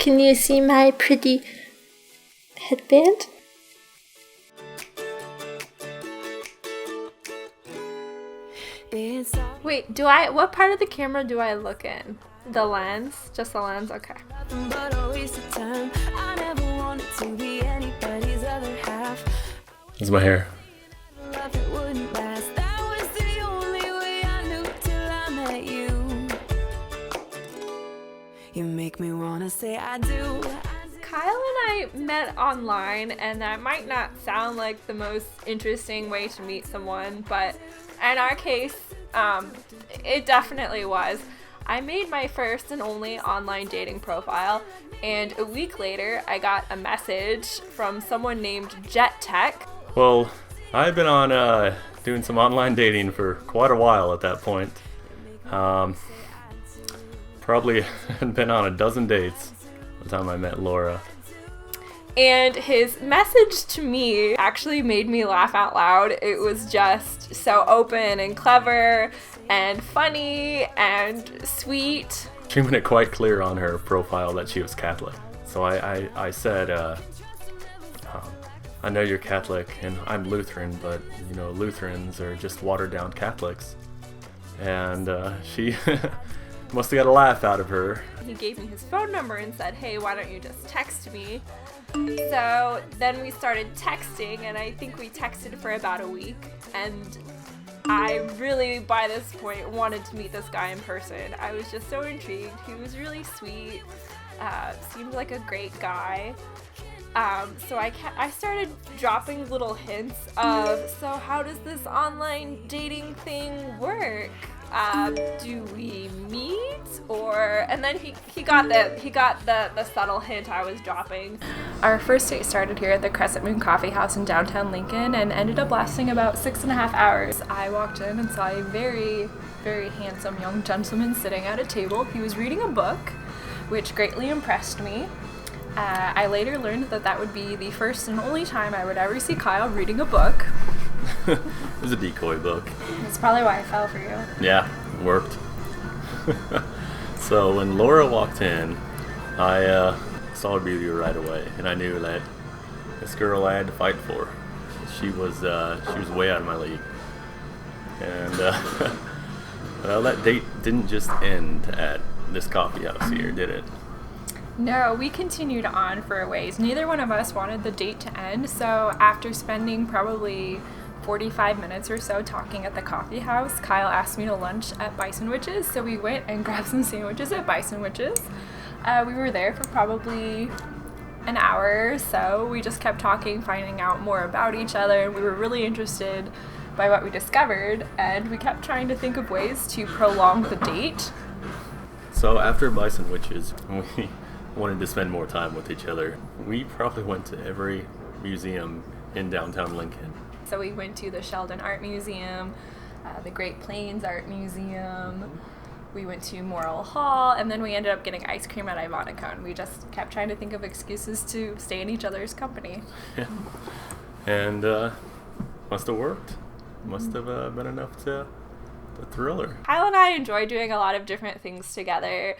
Can you see my pretty headband? Wait, what part of the camera do I look in? The lens? Just the lens? Okay. That's my hair. You make me wanna say I do. Kyle and I met online, and that might not sound like the most interesting way to meet someone, but in our case, it definitely was. I made my first and only online dating profile, and a week later, I got a message from someone named Jet Tech. Well, I've been on doing some online dating for quite a while at that point. Probably had been on a dozen dates by the time I met Laura. And his message to me actually made me laugh out loud. It was just so open and clever and funny and sweet. She made it quite clear on her profile that she was Catholic. So I said, I know you're Catholic and I'm Lutheran, but you know, Lutherans are just watered down Catholics. And she must have got a laugh out of her. He gave me his phone number and said, hey, why don't you just text me? So then we started texting, and I think we texted for about a week, and I really, by this point, wanted to meet this guy in person. I was just so intrigued. He was really sweet, seemed like a great guy. So I started dropping little hints of, so how does this online dating thing work? Do we meet? And then he got the subtle hint I was dropping. Our first date started here at the Crescent Moon Coffee House in downtown Lincoln and ended up lasting about 6.5 hours. I walked in and saw a very, very handsome young gentleman sitting at a table. He was reading a book, which greatly impressed me. I later learned that would be the first and only time I would ever see Kyle reading a book. It was a decoy book. That's probably why I fell for you. Yeah, it worked. So when Laura walked in, I saw her beauty right away, and I knew that this girl I had to fight for. She was way out of my league. And well, that date didn't just end at this coffee house here, did it? No, we continued on for a ways. Neither one of us wanted the date to end, so after spending probably 45 minutes or so talking at the coffee house, Kyle asked me to lunch at Bison Witches, so we went and grabbed some sandwiches at Bison Witches. We were there for probably an hour or so. We just kept talking, finding out more about each other, and we were really interested by what we discovered, and we kept trying to think of ways to prolong the date. So after Bison Witches, we wanted to spend more time with each other. We probably went to every museum in downtown Lincoln. So we went to the Sheldon Art Museum, the Great Plains Art Museum, we went to Morrill Hall, and then we ended up getting ice cream at Ivonicone. We just kept trying to think of excuses to stay in each other's company. Yeah. And must have worked. Must have been enough to thrill her. Kyle and I enjoy doing a lot of different things together.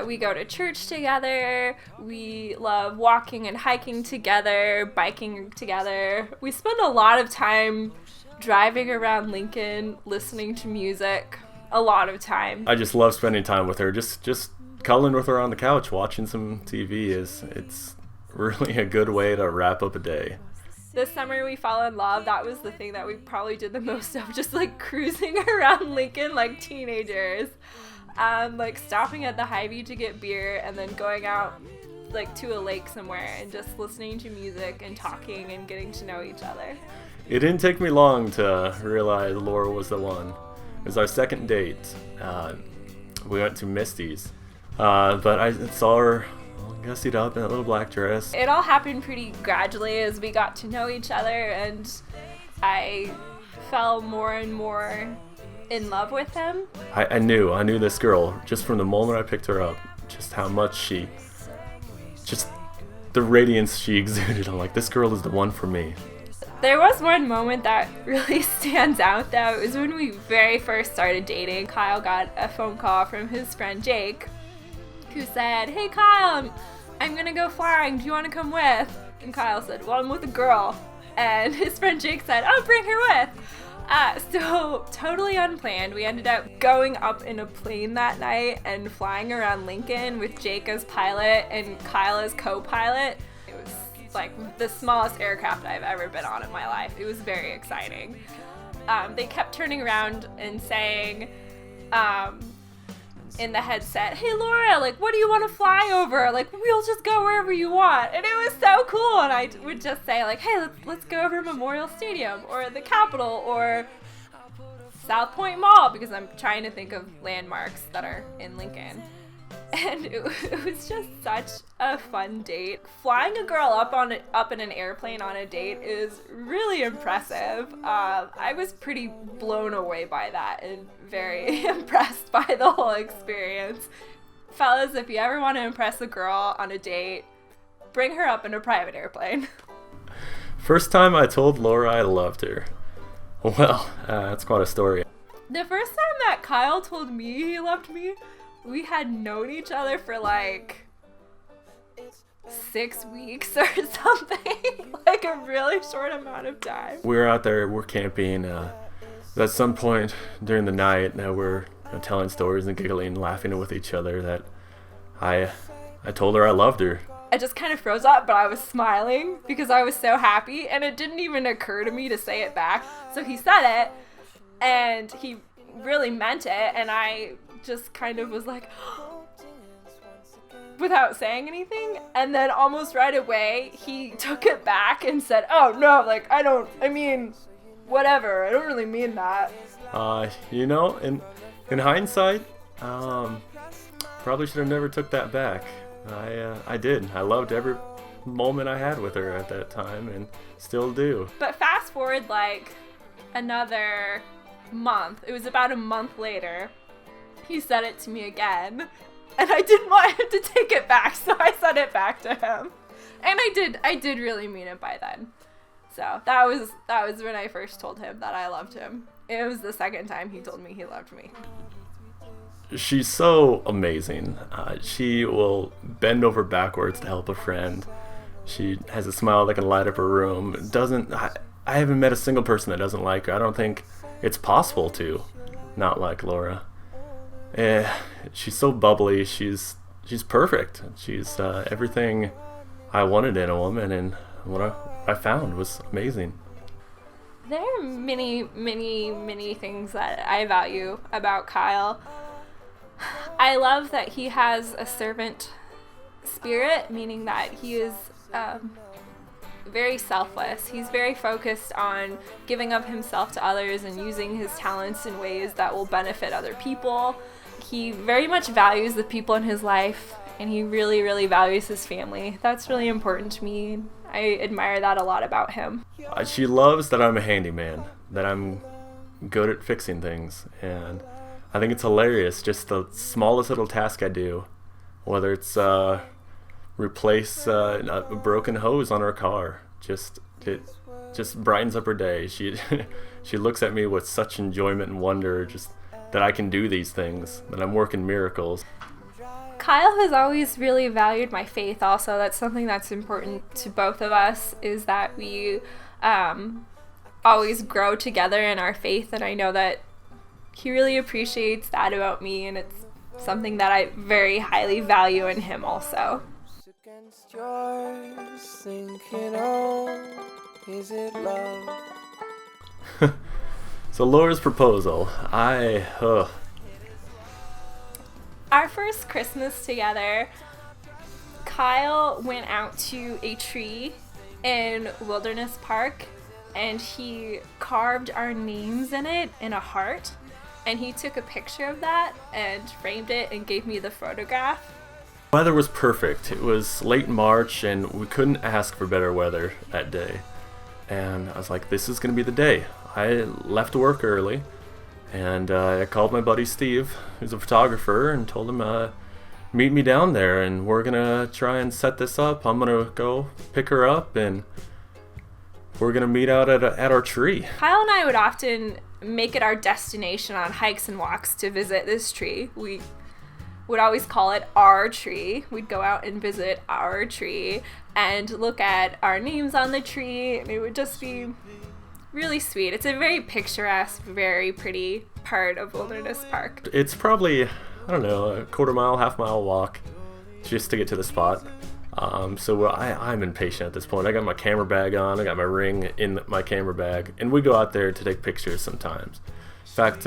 We go to church together. We love walking and hiking together, biking together. We spend a lot of time driving around Lincoln, listening to music. A lot of time. I just love spending time with her. Just cuddling with her on the couch, watching some TV it's really a good way to wrap up a day. This summer we fell in love. That was the thing that we probably did the most of, just like cruising around Lincoln like teenagers. Like stopping at the Hy-Vee to get beer and then going out like to a lake somewhere and just listening to music and talking and getting to know each other. It didn't take me long to realize Laura was the one. It was our second date. We went to Misty's, but I saw her gussied up in that little black dress. It all happened pretty gradually as we got to know each other, and I fell more and more in love with him. I knew this girl just from the moment I picked her up, just how much just the radiance she exuded. I'm like, this girl is the one for me. There was one moment that really stands out though. It was when we very first started dating. Kyle got a phone call from his friend Jake, who said, "Hey Kyle, I'm gonna go flying. Do you want to come with? And Kyle said, well, I'm with a girl. And his friend Jake said, oh, bring her with. So totally unplanned. We ended up going up in a plane that night and flying around Lincoln with Jake as pilot and Kyle as co-pilot. It was like the smallest aircraft I've ever been on in my life. It was very exciting. They kept turning around and saying in the headset, hey Laura, like, what do you want to fly over? Like, we'll just go wherever you want. And it was so cool. And I would just say, like, hey, let's go over Memorial Stadium or the Capitol or South Point Mall, because I'm trying to think of landmarks that are in Lincoln. And it was just such a fun date. Flying a girl up in an airplane on a date is really impressive. I was pretty blown away by that and very impressed by the whole experience. Fellas, if you ever want to impress a girl on a date, bring her up in a private airplane. First time I told Laura I loved her. Well, that's quite a story. The first time that Kyle told me he loved me, we had known each other for like 6 weeks or something, like a really short amount of time. We were out there, we're camping. At some point during the night, we're telling stories and giggling and laughing with each other that I told her I loved her. I just kind of froze up, but I was smiling because I was so happy, and it didn't even occur to me to say it back. So he said it, and he really meant it, and I just kind of was like, without saying anything. And then almost right away, he took it back and said, oh no, like, whatever, I don't really mean that. In hindsight, probably should have never took that back. I did. I loved every moment I had with her at that time and still do. But fast forward like another month, it was about a month later, he said it to me again, and I didn't want him to take it back, so I said it back to him. And I did really mean it by then. So that was when I first told him that I loved him. It was the second time he told me he loved me. She's so amazing. She will bend over backwards to help a friend. She has a smile that can light up a room. I haven't met a single person that doesn't like her. I don't think it's possible to not like Laura. She's so bubbly. She's perfect. She's everything I wanted in a woman, and what I found was amazing. There are many, many, many things that I value about Kyle. I love that he has a servant spirit, meaning that he is very selfless. He's very focused on giving up himself to others and using his talents in ways that will benefit other people. He very much values the people in his life, and he really, really values his family. That's really important to me. I admire that a lot about him. She loves that I'm a handyman, that I'm good at fixing things, and I think it's hilarious, just the smallest little task I do, whether it's replace a broken hose on her car. It just brightens up her day. She looks at me with such enjoyment and wonder, just that I can do these things, that I'm working miracles. Kyle has always really valued my faith also. That's something that's important to both of us, is that we always grow together in our faith, and I know that he really appreciates that about me, and it's something that I very highly value in him also. Against yours, thinking, oh, is it love? So Laura's proposal, Our first Christmas together, Kyle went out to a tree in Wilderness Park, and he carved our names in it in a heart, and he took a picture of that and framed it and gave me the photograph. Weather was perfect. It was late March, and we couldn't ask for better weather that day. And I was like, this is going to be the day. I left work early, and I called my buddy Steve, who's a photographer, and told him, meet me down there, and we're going to try and set this up. I'm going to go pick her up, and we're going to meet out at our tree. Kyle and I would often make it our destination on hikes and walks to visit this tree. We would always call it our tree. We'd go out and visit our tree and look at our names on the tree, and it would just be really sweet. It's a very picturesque, very pretty part of Wilderness Park. It's probably, I don't know, a quarter mile, half mile walk just to get to the spot. So I'm impatient at this point. I got my camera bag on, I got my ring in my camera bag, and we go out there to take pictures sometimes. In fact,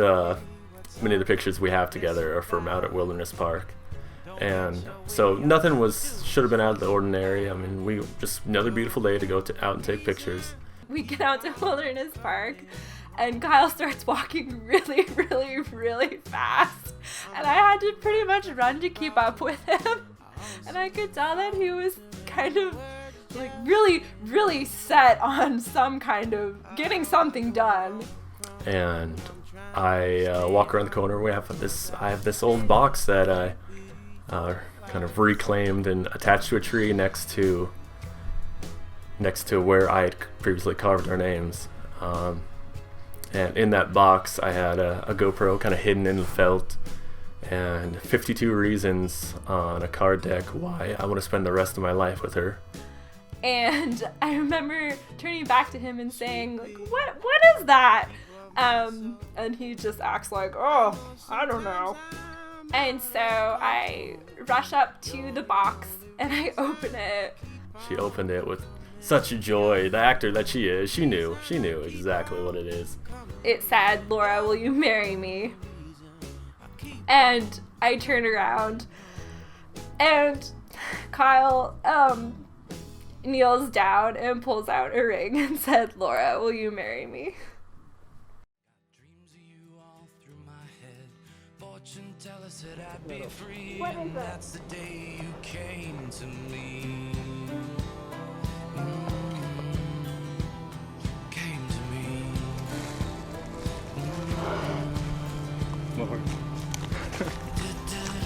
many of the pictures we have together are from out at Wilderness Park. And so nothing should have been out of the ordinary. I mean, just another beautiful day to go out and take pictures. We get out to Wilderness Park, and Kyle starts walking really, really, really fast. And I had to pretty much run to keep up with him. And I could tell that he was kind of like really, really set on some kind of getting something done. And I walk around the corner. I have this old box that I kind of reclaimed and attached to a tree next to where I had previously carved our names. And in that box, I had a GoPro kind of hidden in the felt, and 52 reasons on a card deck why I want to spend the rest of my life with her. And I remember turning back to him and saying, like, what is that? And he just acts like, oh, I don't know. And so I rush up to the box and I open it. She opened it with such joy. The actor that she is, she knew exactly what it is. It said, "Laura, will you marry me?" And I turned around and Kyle kneels down and pulls out a ring and said, "Laura, will you marry me?" What is it? That's the day you came to me. Came to me. Lord.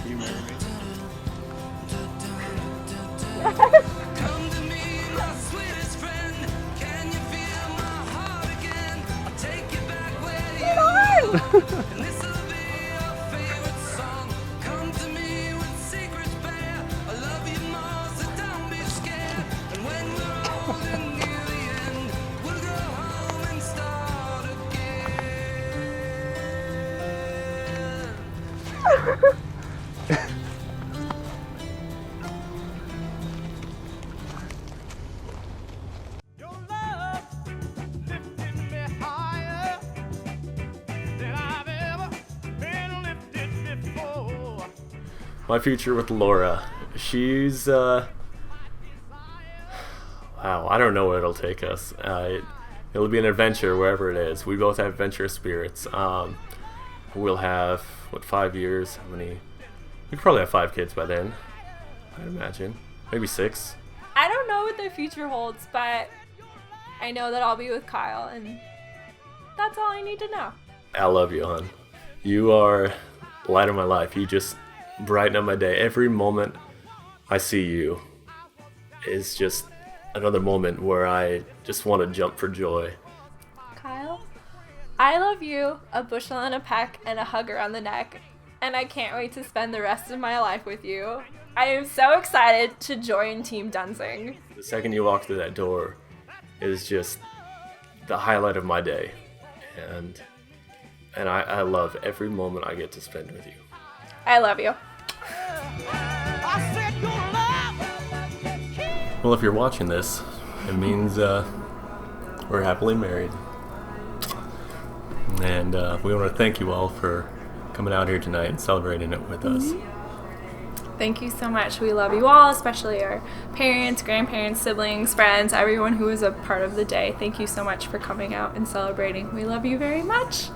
You marry me. Come to me, my sweetest friend. Can you feel my heart again? I'll take you back where you were. And this'll be your favorite song. Come to me with secrets bare. I love you more, so don't be scared. And when we're old and near the end, we'll go home and start again. Your love lifted me higher than I've ever been lifted before. My future with Laura. She's, wow, I don't know where it'll take us. It'll be an adventure wherever it is. We both have adventurous spirits. We'll have, 5 years? How many? We could probably have 5 kids by then, I'd imagine. Maybe 6. I don't know what the future holds, but I know that I'll be with Kyle, and that's all I need to know. I love you, hon. You are the light of my life. You just brighten up my day. Every moment I see you is just another moment where I just want to jump for joy. Kyle, I love you, a bushel and a peck, and a hug around the neck, and I can't wait to spend the rest of my life with you. I am so excited to join Team Dunsing. The second you walk through that door is just the highlight of my day. And I love every moment I get to spend with you. I love you. I said your love. Well, if you're watching this, it means we're happily married. And we want to thank you all for coming out here tonight and celebrating it with us. Thank you so much. We love you all, especially our parents, grandparents, siblings, friends, everyone who was a part of the day. Thank you so much for coming out and celebrating. We love you very much.